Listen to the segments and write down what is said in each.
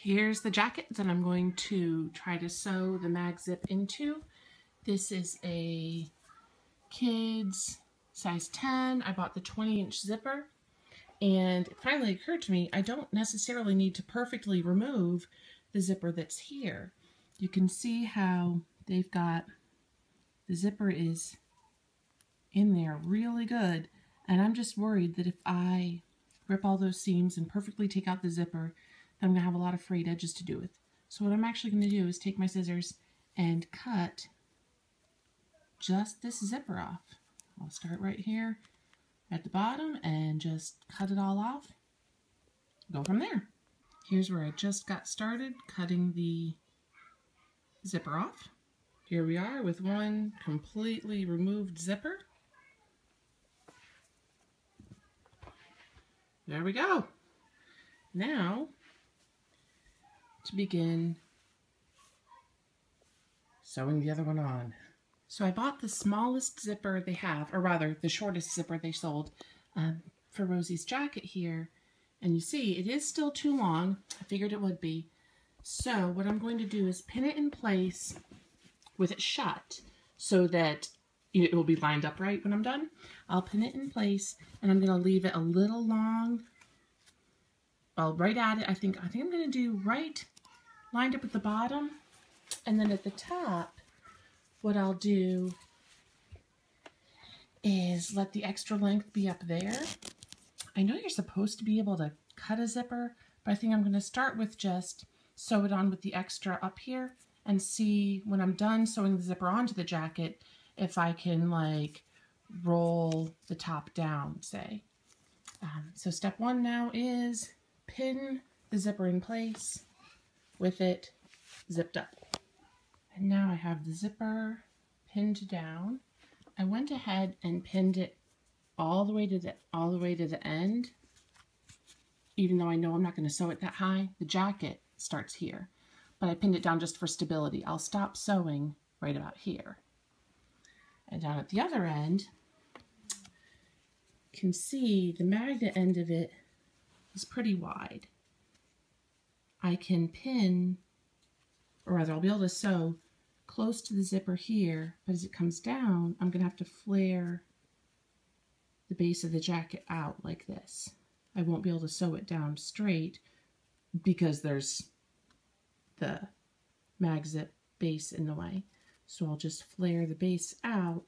Here's the jacket that I'm going to try to sew the MagZip into. This is a kids size 10. I bought the 20-inch zipper, and it finally occurred to me I don't necessarily need to perfectly remove the zipper that's here. You can see how they've got the zipper is in there really good, and I'm just worried that if I rip all those seams and perfectly take out the zipper, I'm going to have a lot of frayed edges to do with. So what I'm actually going to do is take my scissors and cut just this zipper off. I'll start right here at the bottom and just cut it all off. Go from there. Here's where I just got started cutting the zipper off. Here we are with one completely removed zipper. There we go. Now, to begin sewing the other one on. So I bought the smallest zipper they have, or rather the shortest zipper they sold for Rosie's jacket here. And you see, it is still too long. I figured it would be. So what I'm going to do is pin it in place with it shut so that it will be lined up right when I'm done. I'll pin it in place and I'm going to leave it a little long. Well, right at it, I think I'm going to do right lined up at the bottom, and then at the top, what I'll do is let the extra length be up there. I know you're supposed to be able to cut a zipper, but I think I'm going to start with just sew it on with the extra up here and see when I'm done sewing the zipper onto the jacket if I can like roll the top down, say. So step one now is pin the zipper in place with it zipped up. And now I have the zipper pinned down. I went ahead and pinned it all the way to the end, even though I know I'm not going to sew it that high. The jacket starts here, but I pinned it down just for stability. I'll stop sewing right about here. And down at the other end, you can see the magnet end of it is pretty wide. I can pin, or rather I'll be able to sew close to the zipper here, but as it comes down, I'm going to have to flare the base of the jacket out like this. I won't be able to sew it down straight because there's the MagZip base in the way. So I'll just flare the base out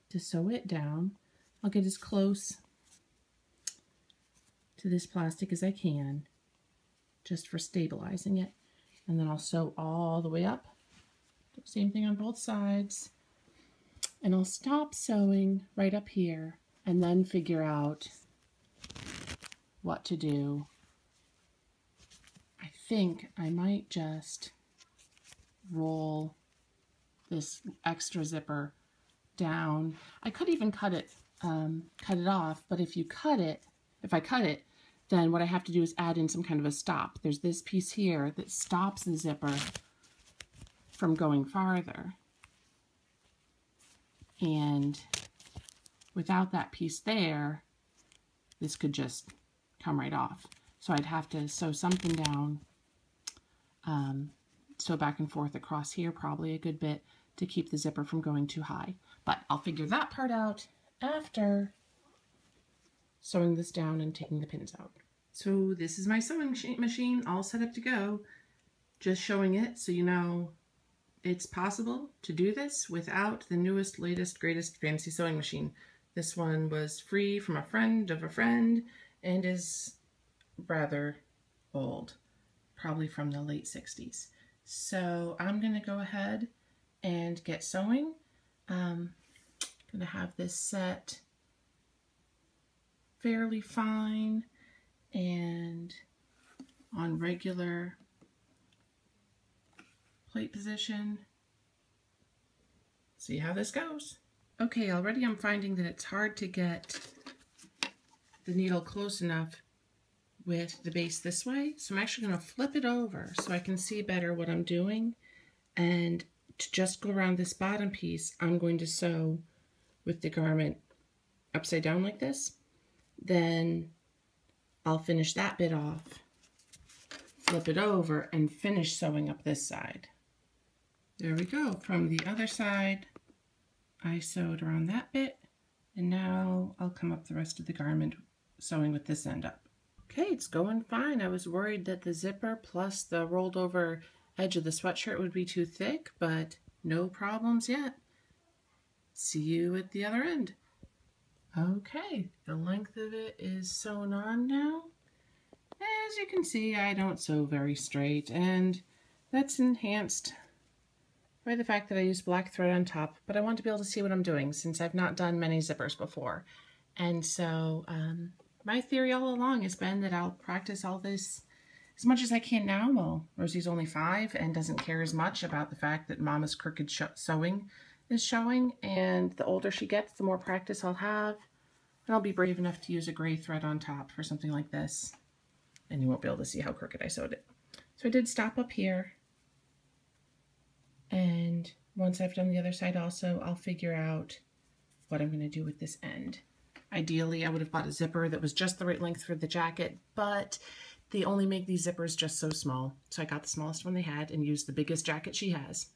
to sew it down. I'll get as close to this plastic as I can, just for stabilizing it. And then I'll sew all the way up. Same thing on both sides. And I'll stop sewing right up here and then figure out what to do. I think I might just roll this extra zipper down. I could even cut it off, but if I cut it, then what I have to do is add in some kind of a stop. There's this piece here that stops the zipper from going farther. And without that piece there, this could just come right off. So I'd have to sew something down, sew back and forth across here probably a good bit to keep the zipper from going too high. But I'll figure that part out after sewing this down and taking the pins out. So this is my sewing machine all set up to go. Just showing it so you know it's possible to do this without the newest, latest, greatest fancy sewing machine. This one was free from a friend of a friend and is rather old, probably from the late 60s. So I'm going to go ahead and get sewing. I'm going to have this set fairly fine and on regular plate position. See how this goes. Okay, already I'm finding that it's hard to get the needle close enough with the base this way, so I'm actually going to flip it over so I can see better what I'm doing. And to just go around this bottom piece, I'm going to sew with the garment upside down like this. Then I'll finish that bit off flip it over and finish sewing up this side. There we go. From the other side, I sewed around that bit, and now I'll come up the rest of the garment sewing with this end up. Okay, it's going fine. I was worried that the zipper plus the rolled over edge of the sweatshirt would be too thick, but no problems yet. See you at the other end. Okay, the length of it is sewn on now. As you can see, I don't sew very straight, and that's enhanced by the fact that I use black thread on top, but I want to be able to see what I'm doing since I've not done many zippers before. And so my theory all along has been that I'll practice all this as much as I can now. Well, Rosie's only 5 and doesn't care as much about the fact that Mama's crooked sewing is showing, and the older she gets, the more practice I'll have, and I'll be brave enough to use a gray thread on top for something like this, and you won't be able to see how crooked I sewed it. So I did stop up here, and once I've done the other side also, I'll figure out what I'm going to do with this end. Ideally, I would have bought a zipper that was just the right length for the jacket, but they only make these zippers just so small, so I got the smallest one they had and used the biggest jacket she has.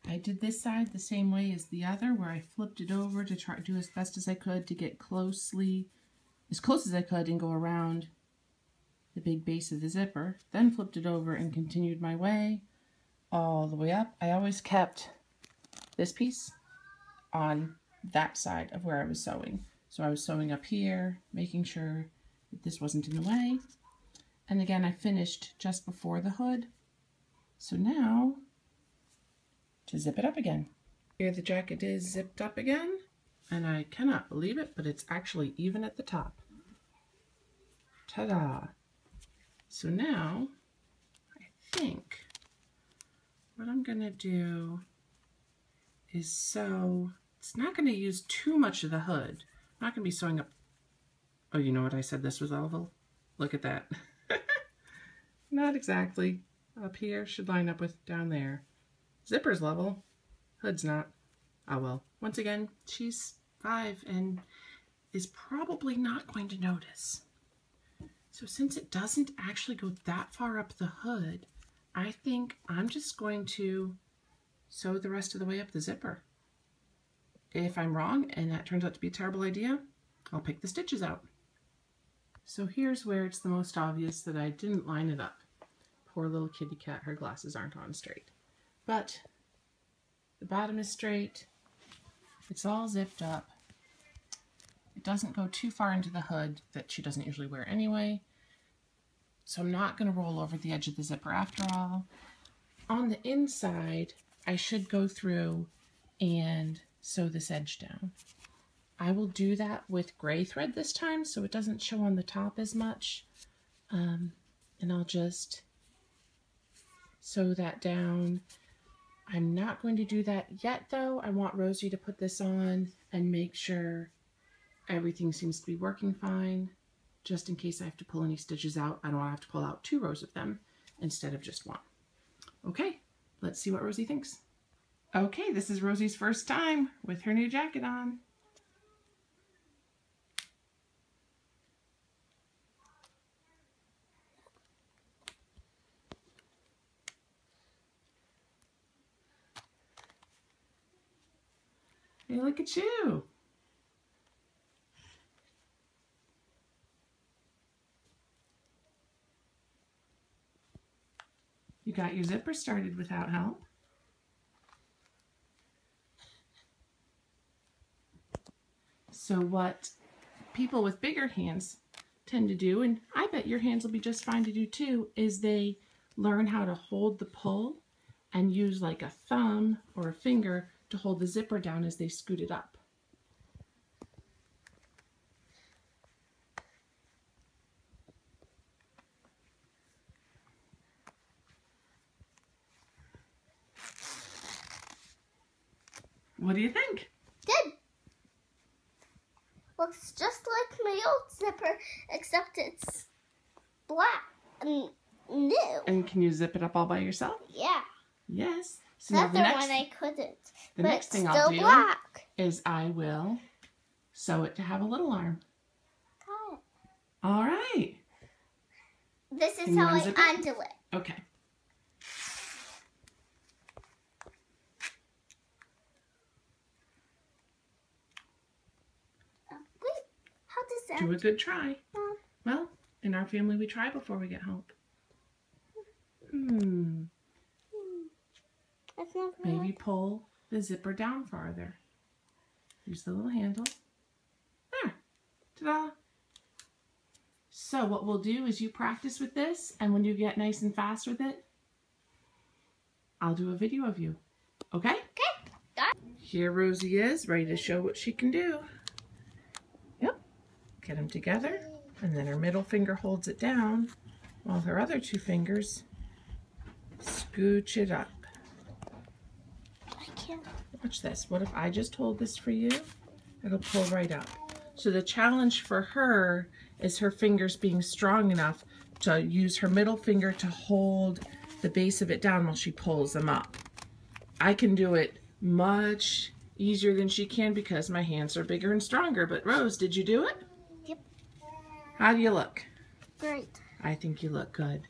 I did this side the same way as the other, where I flipped it over to try to do as best as I could to get as close as I could and go around the big base of the zipper, then flipped it over and continued my way all the way up. I always kept this piece on that side of where I was sewing. So I was sewing up here, making sure that this wasn't in the way. And again, I finished just before the hood. So now, to zip it up again. Here the jacket is zipped up again, and I cannot believe it, but it's actually even at the top. Ta-da! So now, I think what I'm gonna do is sew, it's not gonna use too much of the hood. I'm not gonna be sewing up, oh, you know what, I said this was oval? Look at that. Not exactly. Up here should line up with down there. Zipper's level, hood's not. Oh well. Once again, she's 5 and is probably not going to notice. So since it doesn't actually go that far up the hood, I think I'm just going to sew the rest of the way up the zipper. If I'm wrong and that turns out to be a terrible idea, I'll pick the stitches out. So here's where it's the most obvious that I didn't line it up. Poor little kitty cat, her glasses aren't on straight. But the bottom is straight, it's all zipped up. It doesn't go too far into the hood that she doesn't usually wear anyway. So I'm not going to roll over the edge of the zipper after all. On the inside, I should go through and sew this edge down. I will do that with gray thread this time so it doesn't show on the top as much. And I'll just sew that down. I'm not going to do that yet though. I want Rosie to put this on and make sure everything seems to be working fine. Just in case I have to pull any stitches out, I don't want to have to pull out 2 rows of them instead of just 1. Okay, let's see what Rosie thinks. Okay, this is Rosie's first time with her new jacket on. Hey, look at you. You got your zipper started without help. So what people with bigger hands tend to do, and I bet your hands will be just fine to do too, is they learn how to hold the pull and use like a thumb or a finger to hold the zipper down as they scoot it up. What do you think? Good. Looks just like my old zipper, except it's black and new. And can you zip it up all by yourself? Yeah. Yes. So The now other one I couldn't. The but next thing still I'll do black. is I will sew it to have a little arm. Got it. All right. This is Can you how I unzip it? undo it. Okay. Wait, how does that Do a good try. Mom? Well, in our family, we try before we get help. That's not Maybe pull the zipper down farther. Use the little handle. There. Ta-da. So what we'll do is you practice with this, and when you get nice and fast with it, I'll do a video of you. Okay? Okay. Here Rosie is, ready to show what she can do. Yep. Get them together, and then her middle finger holds it down, while her other two fingers scooch it up. I can't. Watch this. What if I just hold this for you? It'll pull right up. So the challenge for her is her fingers being strong enough to use her middle finger to hold the base of it down while she pulls them up. I can do it much easier than she can because my hands are bigger and stronger. But Rose, did you do it? Yep. How do you look? Great. I think you look good.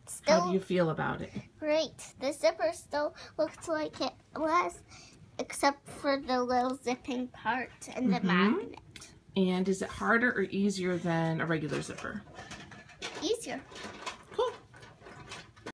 Still How do you feel about it? great. The zipper still looks like it was, except for the little zipping part and the magnet. And is it harder or easier than a regular zipper? Easier.